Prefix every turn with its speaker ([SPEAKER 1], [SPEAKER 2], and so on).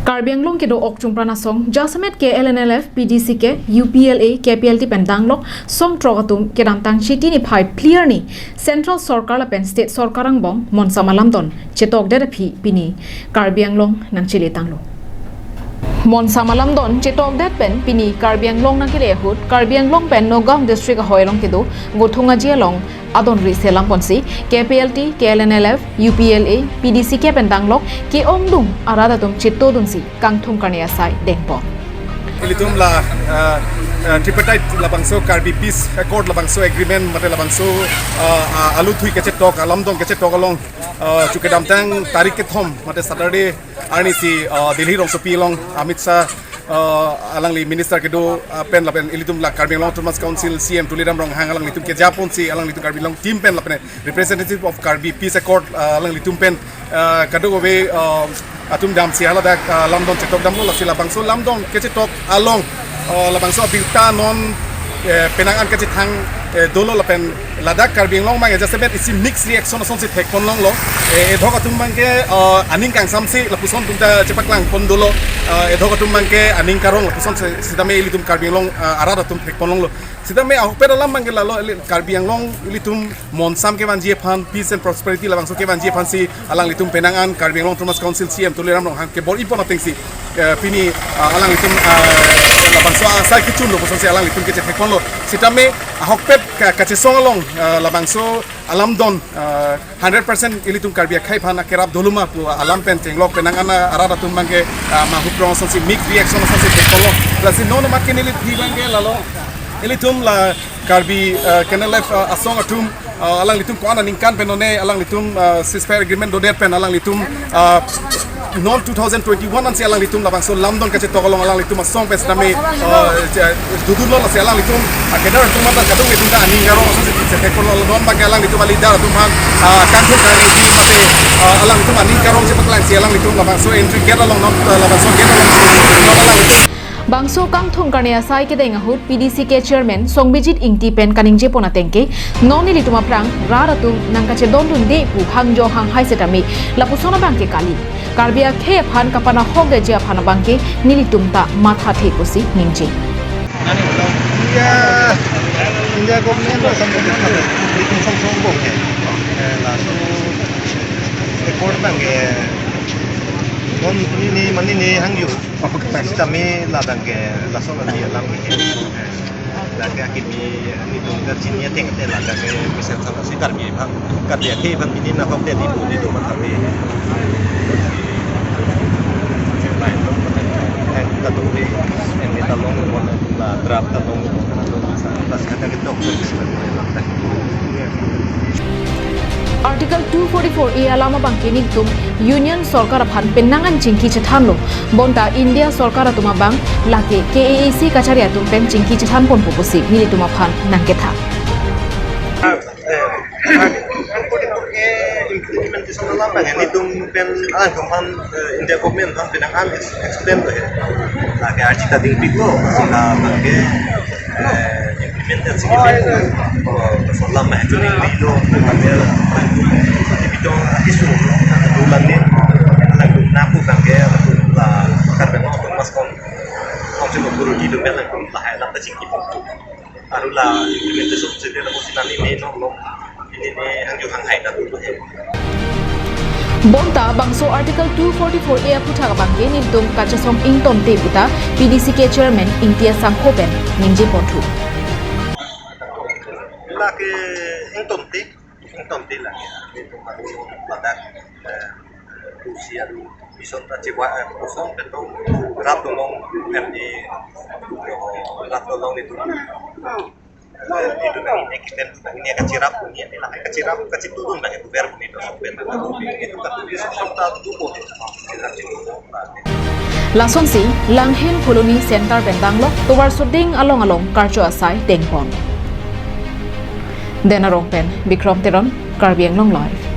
[SPEAKER 1] Karbi Anglong ke do ok chung prana song Jasamet ke LNLF PDC ke UPLA KPLT pendang song trogatum ke dantang chiti ni phai clear ni Central Sarkar la pen State Sarkarang bong mon samalam don chetok de phi pini Karbi Anglong nang chile tanglo mon samalam don chetok dat pen pini Karbi Anglong nang kile hut Karbi Anglong pen Nogam district hoilong ke do gothunga jialong adon ri selam ponsi KPLT KLNLF UPLA PDC ke pendanglok ke omdung arada tum chitto dunsi kangthum karnia sai dengpon
[SPEAKER 2] ilitum la tripartite labangso Karbi peace accord labangso agreement mate labangso alu thui ke chetok alamdong ke chetok along chukedam tang tarik ke thom mate Saturday arni si Delhi rong sopi long Amit Shah alangli minister ke do pen lapen ilitum la Karbi Anglong Autonomous Council CM tuliram rong hang alang litum ke Japon si alang litum Karbi Anglong team pen lapen representative of Karbi peace accord alang litum pen kado we atum dam si hala dak lamdon chetok dam la sila bangso lamdon ke chetok along la bangso bilta non penangan ke chithang dolo lapen ladak Karbi Anglong mang adjustment isi mixed reaction son si thekon long lo edhok atum mang ke aning kang samsi lapuson tumta chepaklang pondolo edhok atum mang ke aning karong lapuson sidame ilitum Karbi Anglong arada tum thekon long lo sidame ahpera lam mang ke lalo Karbi Anglong ilitum monsam ke banjie phan peace and prosperity labang so ke banjie phan si alang litum penangan Karbi Anglong Autonomous Council CM tuliram long hang ke bor ipon ateng si pini alang litum labang so asal kichun lo puson si alang litum ke thekon lo sidame ahpet kachesong along labangso alamdon 100% ilitum Karbi khai phana kerap doluma pu alam pen tenglok penangana arada tum mangke mahuprong son si mix reaction son si tekolo lasi nono makin ilit dibange lalo ilitum la Karbi KNLF asong atum alang litum ko ana ningkan penone alang litum ceasefire agreement do pen alang litum non 2021 an si alang litum labang so lamdon kache tokolong alang litum asong pes nami dudul lo si alang litum akedar tum mata kadung litum ka aning garo so si tekolo non bag alang litum alidar tum han kantu kari si mate alang litum aning garo si paklang si alang litum labang so entry get along non labang so get along alang litum
[SPEAKER 1] Bangso kang thung karnia sai ke denga hut PDC ke chairman Songbijit Ingti pen kaningje pona tengke noni lituma prang raratu nangkache dondun de pu hangjo hang hai setami lapusona bangke kali Karbia khe phan kapana hoge je phana bangke nilitum ta matha the kosi ningje
[SPEAKER 3] India government or some government some bokhe la so record bangke non ni mani ni hangyu kami ladang ke langsung nanti alam ke lagi akimi ni tu kerjanya tengah ladang ke misal sama si Karbi bang Karbi ke bang ini nak apa dia di tu macam ni kata tu ini talong la draft talong pas kata kita
[SPEAKER 1] Article 244 alama bangke ni tum Union Sarkar phan penangan chingki chathanlo bonta India Sarkar tuma bang lake KAAC kachari atum pen chingki chathan pon pupusi ni tuma phan nangke tha
[SPEAKER 3] implementation dalam bang ini tum pen alang kumpan India government han penangan explain tu lake article ting piko sila bangke implementasi ini selama itu ni video kamera video isu bulan ni lagu napu bangke lagu Karbi Anglong Autonomous Council guru di domen lagu lahai lam tacing kita arula implementasi sendiri lagu sinani ni nong ini hang hang hai dah tu
[SPEAKER 1] Bonta bangso Article 244 putha bangke ni tum kachasong ington te puta PDC ke chairman Ingtia Sangkhopen ningje pothu
[SPEAKER 3] lagi ington te lagi itu pada usia bison tajiwa kosong betul rat tolong di rat tolong itu ini kita ini kacirap ini lah kacirap kacip turun lah itu verb itu itu kan bisa tak tubuh
[SPEAKER 1] Lason si langhen koloni center bendanglo towar suding along karcho asai dengpon Denarong pen Bikram Teron Karbi Anglong live